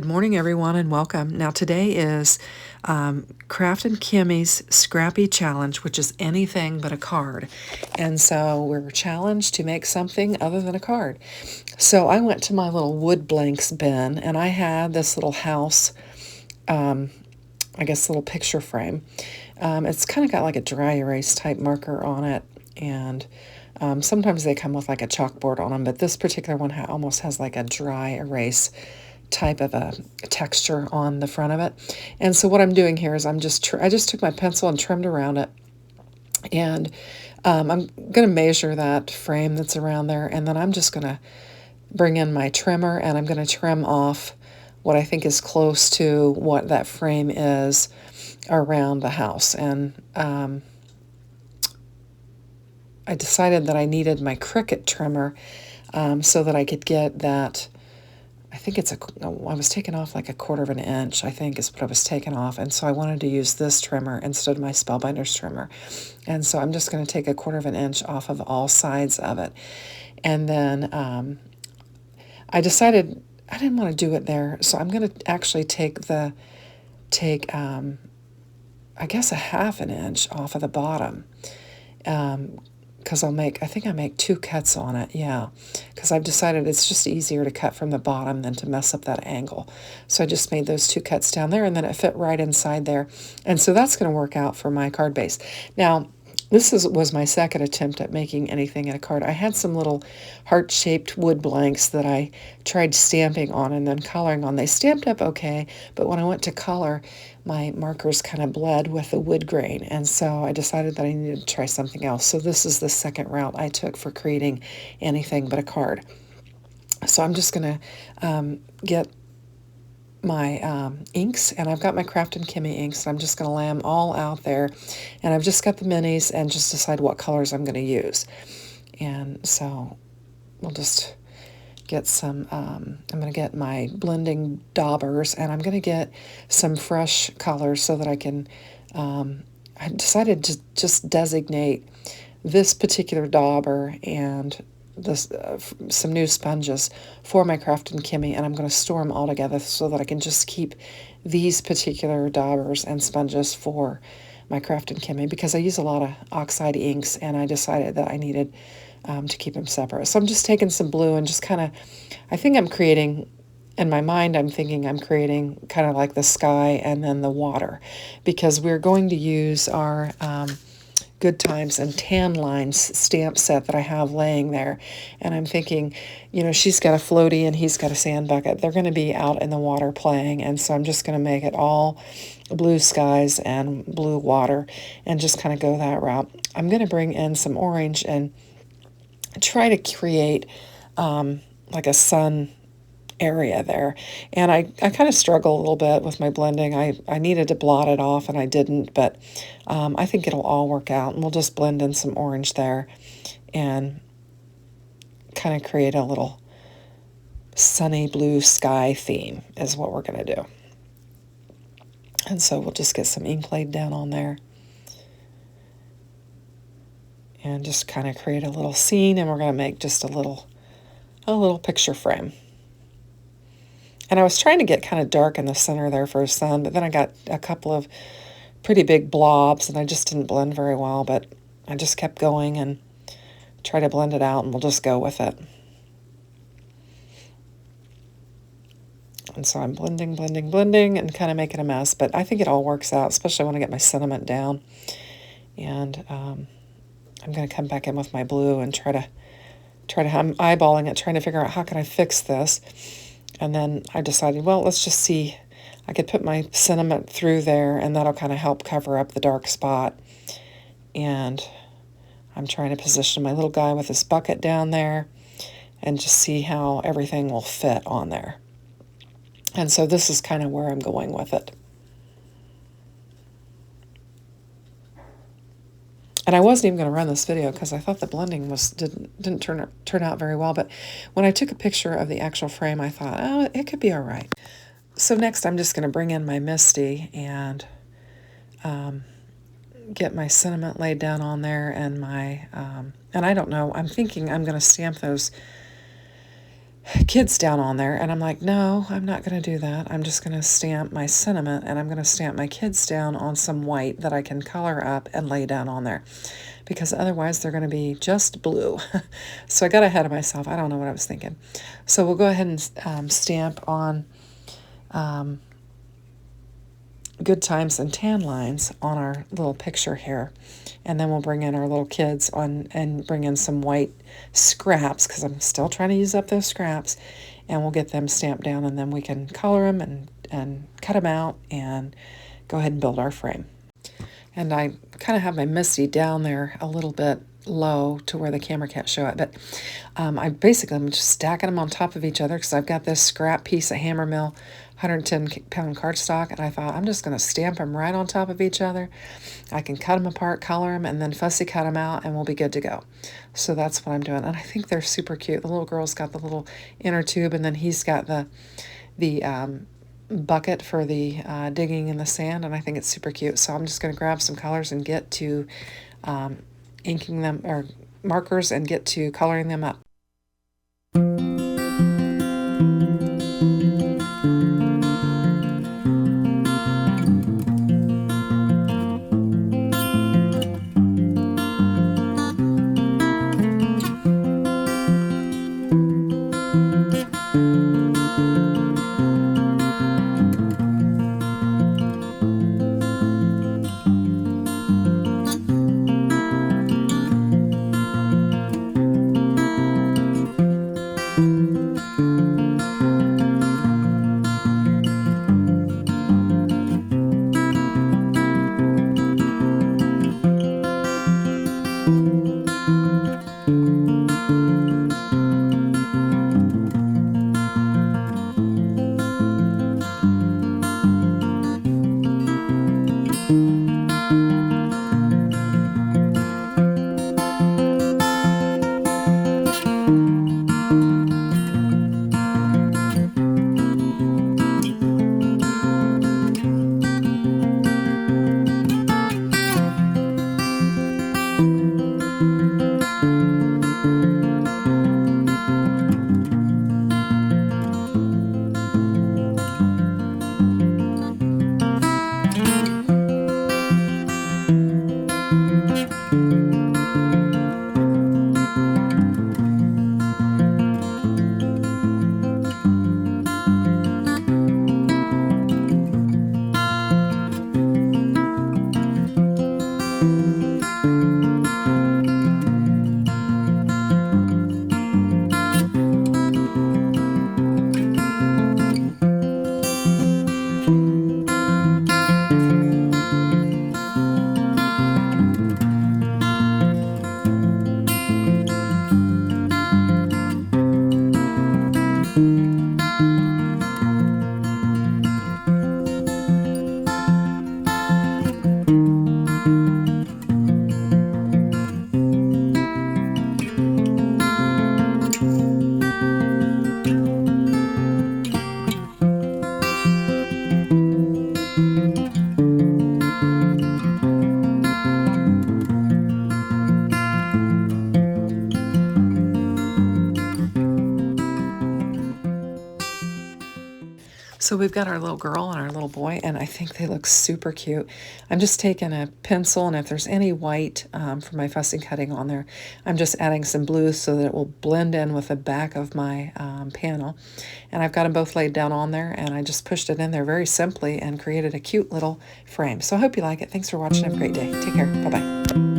Good morning, everyone, and welcome. Now, today is Kraftin Kimmie's Scrappy Challenge, which is anything but a card. And so we're challenged to make something other than a card. So I went to my little wood blanks bin, and I had this little house, I guess, little picture frame. It's kind of got like a dry erase type marker on it, and sometimes they come with like a chalkboard on them, but this particular one almost has like a dry erase type of a texture on the front of it. And so what I'm doing here is I just took my pencil and trimmed around it, and I'm going to measure that frame that's around there, and then I'm just going to bring in my trimmer, and I'm going to trim off what I think is close to what that frame is around the house. And I decided that I needed my Cricut trimmer so that I could get that. I think I was taking off like 1/4 of an inch, I think is what I was taking off. And so I wanted to use this trimmer instead of my Spellbinder's trimmer. And so I'm just going to take 1/4 of an inch off of all sides of it. And then I decided I didn't want to do it there. So I'm going to actually take I guess 1/2 an inch off of the bottom. Because I think I make 2 cuts on it, yeah, because I've decided it's just easier to cut from the bottom than to mess up that angle. So I just made those 2 cuts down there, and then it fit right inside there. And so that's going to work out for my card base. Now, this was my second attempt at making anything in a card. I had some little heart-shaped wood blanks that I tried stamping on and then coloring on. They stamped up okay, but when I went to color, my markers kind of bled with the wood grain, and so I decided that I needed to try something else. So this is the second route I took for creating anything but a card. So I'm just going to get my inks, and I've got my Kraftin Kimmie inks. I'm just going to lay them all out there, and I've just got the minis and just decide what colors I'm going to use. And so we'll just get some, I'm going to get my blending daubers, and I'm going to get some fresh colors so that I can, I decided to just designate this particular dauber and this some new sponges for my Kraftin Kimmie, and I'm going to store them all together so that I can just keep these particular daubers and sponges for my Kraftin Kimmie, because I use a lot of oxide inks, and I decided that I needed to keep them separate. So I'm just taking some blue and just kind of, I think I'm creating, in my mind, I'm thinking I'm creating kind of like the sky and then the water, because we're going to use our Good Times and Tan Lines stamp set that I have laying there. And I'm thinking, she's got a floaty and he's got a sand bucket. They're going to be out in the water playing, and so I'm just going to make it all blue skies and blue water and just kind of go that route. I'm going to bring in some orange and try to create like a sun area there. And I kind of struggle a little bit with my blending. I needed to blot it off and I didn't, but I think it'll all work out, and we'll just blend in some orange there and kind of create a little sunny blue sky theme is what we're going to do. And so we'll just get some ink laid down on there and just kind of create a little scene, and we're going to make just a little picture frame. And I was trying to get kind of dark in the center there for a sun, but then I got a couple of pretty big blobs, and I just didn't blend very well, but I just kept going and tried to blend it out, and we'll just go with it. And so I'm blending, and kind of making a mess, but I think it all works out, especially when I get my sentiment down. And I'm going to come back in with my blue and try to, I'm eyeballing it, trying to figure out how can I fix this. And then I decided, well, let's just see. I could put my sentiment through there, and that'll kind of help cover up the dark spot. And I'm trying to position my little guy with his bucket down there and just see how everything will fit on there. And so this is kind of where I'm going with it. And I wasn't even going to run this video because I thought the blending didn't turn out very well. But when I took a picture of the actual frame, I thought, oh, it could be all right. So next I'm just going to bring in my Misty and get my sentiment laid down on there, and my, and I don't know, I'm thinking I'm going to stamp those kids down on there, and I'm like, no, I'm not going to do that. I'm just going to stamp my sentiment, and I'm going to stamp my kids down on some white that I can color up and lay down on there, because otherwise they're going to be just blue. So I got ahead of myself. I don't know what I was thinking. So we'll go ahead and stamp on good times and tan lines on our little picture here. And then we'll bring in our little kids on and bring in some white scraps, because I'm still trying to use up those scraps, and we'll get them stamped down, and then we can color them and cut them out and go ahead and build our frame. And I kind of have my Misty down there a little bit low to where the camera can't show it, but I'm just stacking them on top of each other, because I've got this scrap piece of hammer mill 110-pound cardstock, and I thought I'm just going to stamp them right on top of each other. I can cut them apart, color them, and then fussy cut them out, and we'll be good to go. So that's what I'm doing, and I think they're super cute. The little girl's got the little inner tube, and then he's got the bucket for the digging in the sand, and I think it's super cute. So I'm just going to grab some colors and get to inking them, or markers, and get to coloring them up. So we've got our little girl and our little boy, and I think they look super cute. I'm just taking a pencil, and if there's any white for my fussy cutting on there, I'm just adding some blue so that it will blend in with the back of my panel. And I've got them both laid down on there, and I just pushed it in there very simply and created a cute little frame. So I hope you like it. Thanks for watching. Have a great day. Take care. Bye-bye.